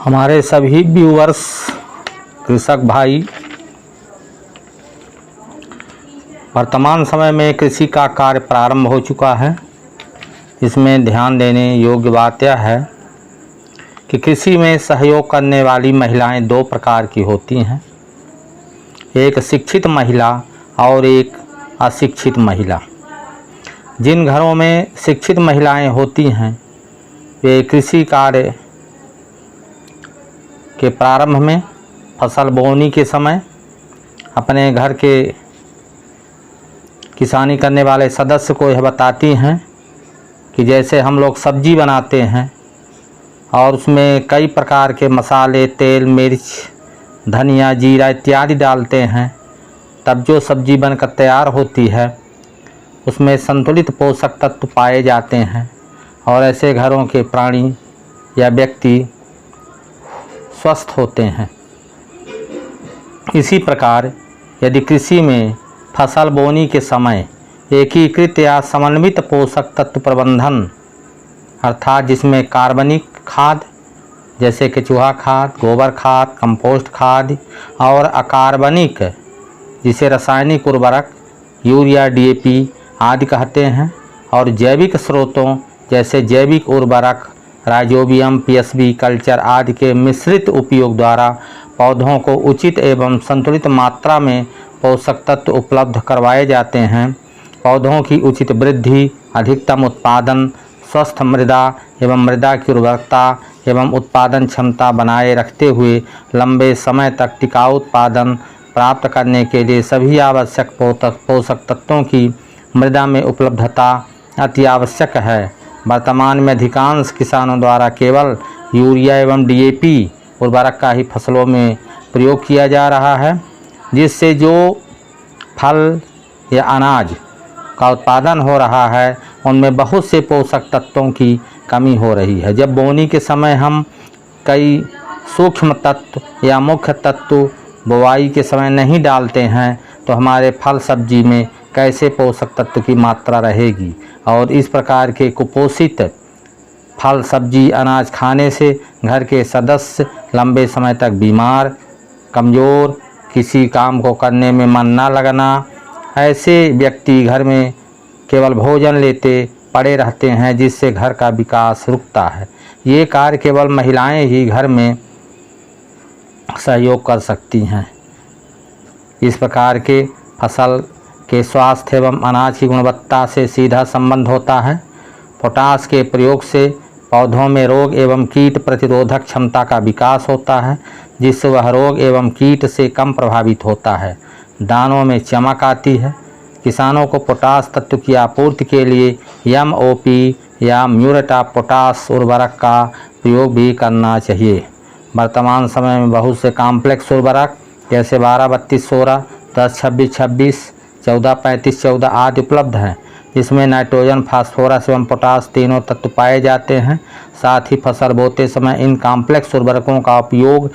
हमारे सभी व्यूअर्स कृषक भाई, वर्तमान समय में कृषि का कार्य प्रारंभ हो चुका है। इसमें ध्यान देने योग्य बात यह है कि कृषि में सहयोग करने वाली महिलाएं दो प्रकार की होती हैं, एक शिक्षित महिला और एक अशिक्षित महिला। जिन घरों में शिक्षित महिलाएं होती हैं वे कृषि कार्य के प्रारंभ में फसल बोनी के समय अपने घर के किसानी करने वाले सदस्य को यह बताती हैं कि जैसे हम लोग सब्जी बनाते हैं और उसमें कई प्रकार के मसाले, तेल, मिर्च, धनिया, जीरा इत्यादि डालते हैं, तब जो सब्जी बनकर तैयार होती है उसमें संतुलित पोषक तत्व पाए जाते हैं और ऐसे घरों के प्राणी या व्यक्ति स्वस्थ होते हैं। इसी प्रकार यदि कृषि में फसल बोनी के समय एकीकृत या समन्वित पोषक तत्व प्रबंधन अर्थात जिसमें कार्बनिक खाद जैसे केचुआ खाद, गोबर खाद, कंपोस्ट खाद और अकार्बनिक जिसे रासायनिक उर्वरक यूरिया, डीएपी आदि कहते हैं और जैविक स्रोतों जैसे जैविक उर्वरक राइजोबियम, पीएसबी कल्चर आदि के मिश्रित उपयोग द्वारा पौधों को उचित एवं संतुलित मात्रा में पोषक तत्व उपलब्ध करवाए जाते हैं। पौधों की उचित वृद्धि, अधिकतम उत्पादन, स्वस्थ मृदा एवं मृदा की उर्वरकता एवं उत्पादन क्षमता बनाए रखते हुए लंबे समय तक टिकाऊ उत्पादन प्राप्त करने के लिए सभी आवश्यक पोषक तत्वों की मृदा में उपलब्धता अति आवश्यक है। वर्तमान में अधिकांश किसानों द्वारा केवल यूरिया एवं डीएपी उर्वरक का ही फसलों में प्रयोग किया जा रहा है, जिससे जो फल या अनाज का उत्पादन हो रहा है उनमें बहुत से पोषक तत्वों की कमी हो रही है। जब बोनी के समय हम कई सूक्ष्म तत्व या मुख्य तत्व बुवाई के समय नहीं डालते हैं तो हमारे फल सब्जी में कैसे पोषक तत्व की मात्रा रहेगी और इस प्रकार के कुपोषित फल सब्जी अनाज खाने से घर के सदस्य लंबे समय तक बीमार, कमज़ोर, किसी काम को करने में मन न लगना, ऐसे व्यक्ति घर में केवल भोजन लेते पड़े रहते हैं जिससे घर का विकास रुकता है। ये कार्य केवल महिलाएं ही घर में सहयोग कर सकती हैं। इस प्रकार के फसल के स्वास्थ्य एवं अनाज की गुणवत्ता से सीधा संबंध होता है। पोटास के प्रयोग से पौधों में रोग एवं कीट प्रतिरोधक क्षमता का विकास होता है, जिससे वह रोग एवं कीट से कम प्रभावित होता है। दानों में चमक आती है। किसानों को पोटास तत्व की आपूर्ति के लिए एमओपी या म्यूरेट ऑफ पोटास उर्वरक का प्रयोग भी करना चाहिए। वर्तमान समय में बहुत से कॉम्प्लेक्स उर्वरक जैसे 12-32-16, 10-26-26, 14-35-14 आदि उपलब्ध हैं, जिसमें नाइट्रोजन, फास्फोरस एवं पोटास तीनों तत्व पाए जाते हैं। साथ ही फसल बोते समय इन कॉम्प्लेक्स उर्वरकों का उपयोग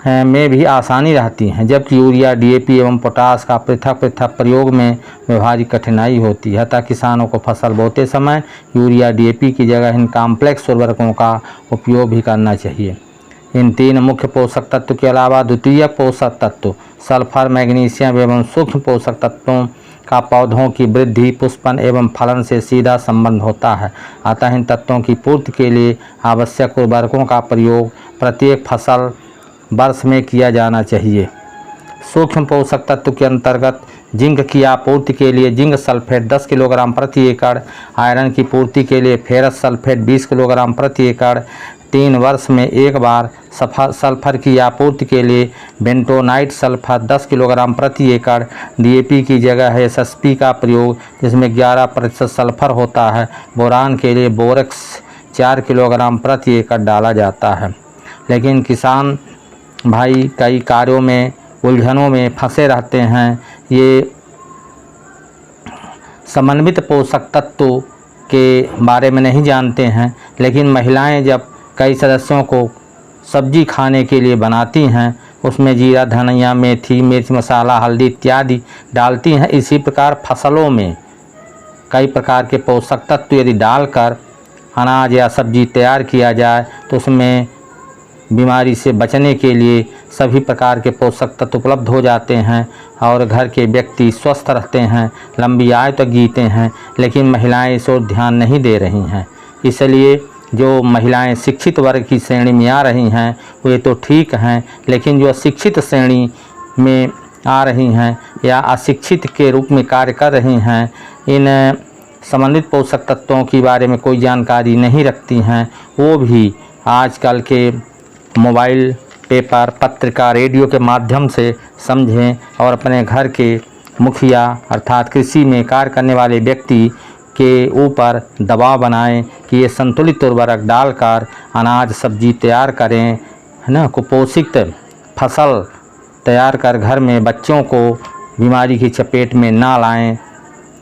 में भी आसानी रहती है, जबकि यूरिया, डीएपी एवं पोटास का पृथक पृथक प्रयोग में व्यवहारिक कठिनाई होती है। अतः किसानों को फसल बोते समय यूरिया, डीएपी की जगह इन कॉम्प्लेक्स उर्वरकों का उपयोग भी करना चाहिए। इन तीन मुख्य पोषक तत्व के अलावा द्वितीयक पोषक तत्व सल्फर, मैग्नीशियम एवं सूक्ष्म पोषक तत्वों का पौधों की वृद्धि, पुष्पन एवं फलन से सीधा संबंध होता है। अतः इन तत्वों की पूर्ति के लिए आवश्यक उर्वरकों का प्रयोग प्रत्येक फसल वर्ष में किया जाना चाहिए। सूक्ष्म पोषक तत्व के अंतर्गत जिंक की आपूर्ति के लिए जिंक सल्फेट 10 किलोग्राम प्रति एकड़, आयरन की पूर्ति के लिए फेरस सल्फेट 20 किलोग्राम प्रति एकड़, 3 वर्ष में एक बार सल्फर की आपूर्ति के लिए बेंटोनाइट सल्फर 10 किलोग्राम प्रति एकड़, डीएपी की जगह है एसएसपी का प्रयोग जिसमें 11% सल्फर होता है। बोरान के लिए बोरेक्स 4 किलोग्राम प्रति एकड़ डाला जाता है। लेकिन किसान भाई कई कार्यों में उलझनों में फंसे रहते हैं। ये समन्वित पोषक तत्व के बारे में नहीं जानते हैं, लेकिन महिलाएं जब कई सदस्यों को सब्जी खाने के लिए बनाती हैं उसमें जीरा, धनिया, मेथी, मिर्च, मसाला, हल्दी इत्यादि डालती हैं। इसी प्रकार फसलों में कई प्रकार के पोषक तत्व यदि डालकर अनाज या सब्जी तैयार किया जाए तो उसमें बीमारी से बचने के लिए सभी प्रकार के पोषक तत्व उपलब्ध हो जाते हैं और घर के व्यक्ति स्वस्थ रहते हैं, लंबी आयु तक जीते हैं। लेकिन महिलाएं इस ओर ध्यान नहीं दे रही हैं। इसलिए जो महिलाएं शिक्षित वर्ग की श्रेणी में आ रही हैं वे तो ठीक हैं, लेकिन जो अशिक्षित श्रेणी में आ रही हैं या अशिक्षित के रूप में कार्य कर रही हैं, इन समन्वित पोषक तत्वों के बारे में कोई जानकारी नहीं रखती हैं, वो भी आजकल के मोबाइल, पेपर, पत्रिका, रेडियो के माध्यम से समझें और अपने घर के मुखिया अर्थात कृषि में कार्य करने वाले व्यक्ति के ऊपर दबाव बनाएं कि ये संतुलित उर्वरक डालकर अनाज सब्जी तैयार करें, है ना, कुपोषित फसल तैयार कर घर में बच्चों को बीमारी की चपेट में ना लाएं।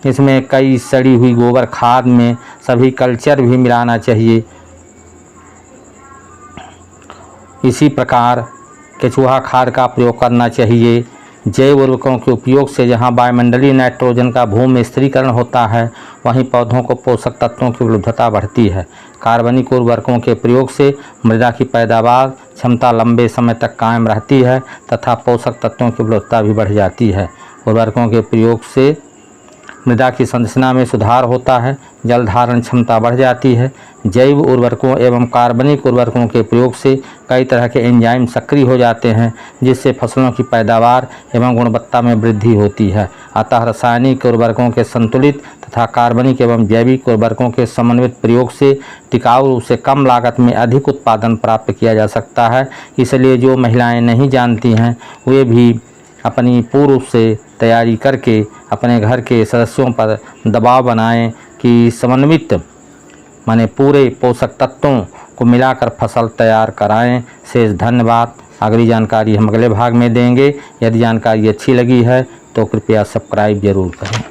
इसमें कई सड़ी हुई गोबर खाद में सभी कल्चर भी मिलाना चाहिए। इसी प्रकार केचुआ खाद का प्रयोग करना चाहिए। जैव उर्वरकों के उपयोग से जहां वायुमंडलीय नाइट्रोजन का भूमि स्थिरीकरण होता है, वहीं पौधों को पोषक तत्वों की उपलब्धता बढ़ती है। कार्बनिक उर्वरकों के प्रयोग से मृदा की पैदावार क्षमता लंबे समय तक कायम रहती है तथा पोषक तत्वों की उपलब्धता भी बढ़ जाती है। उर्वरकों के प्रयोग से मृदा की संरचना में सुधार होता है, जल धारण क्षमता बढ़ जाती है। जैव उर्वरकों एवं कार्बनिक उर्वरकों के प्रयोग से कई तरह के एंजाइम सक्रिय हो जाते हैं, जिससे फसलों की पैदावार एवं गुणवत्ता में वृद्धि होती है। अतः रासायनिक उर्वरकों के संतुलित तथा कार्बनिक एवं जैविक उर्वरकों के समन्वित प्रयोग से टिकाऊ रूप से कम लागत में अधिक उत्पादन प्राप्त किया जा सकता है। इसलिए जो महिलाएं नहीं जानती हैं वे भी अपनी पूर्व से तैयारी करके अपने घर के सदस्यों पर दबाव बनाएं कि समन्वित माने पूरे पोषक तत्वों को मिलाकर फसल तैयार कराएं। शेष धन्यवाद। अगली जानकारी हम अगले भाग में देंगे। यदि जानकारी अच्छी लगी है तो कृपया सब्सक्राइब जरूर करें।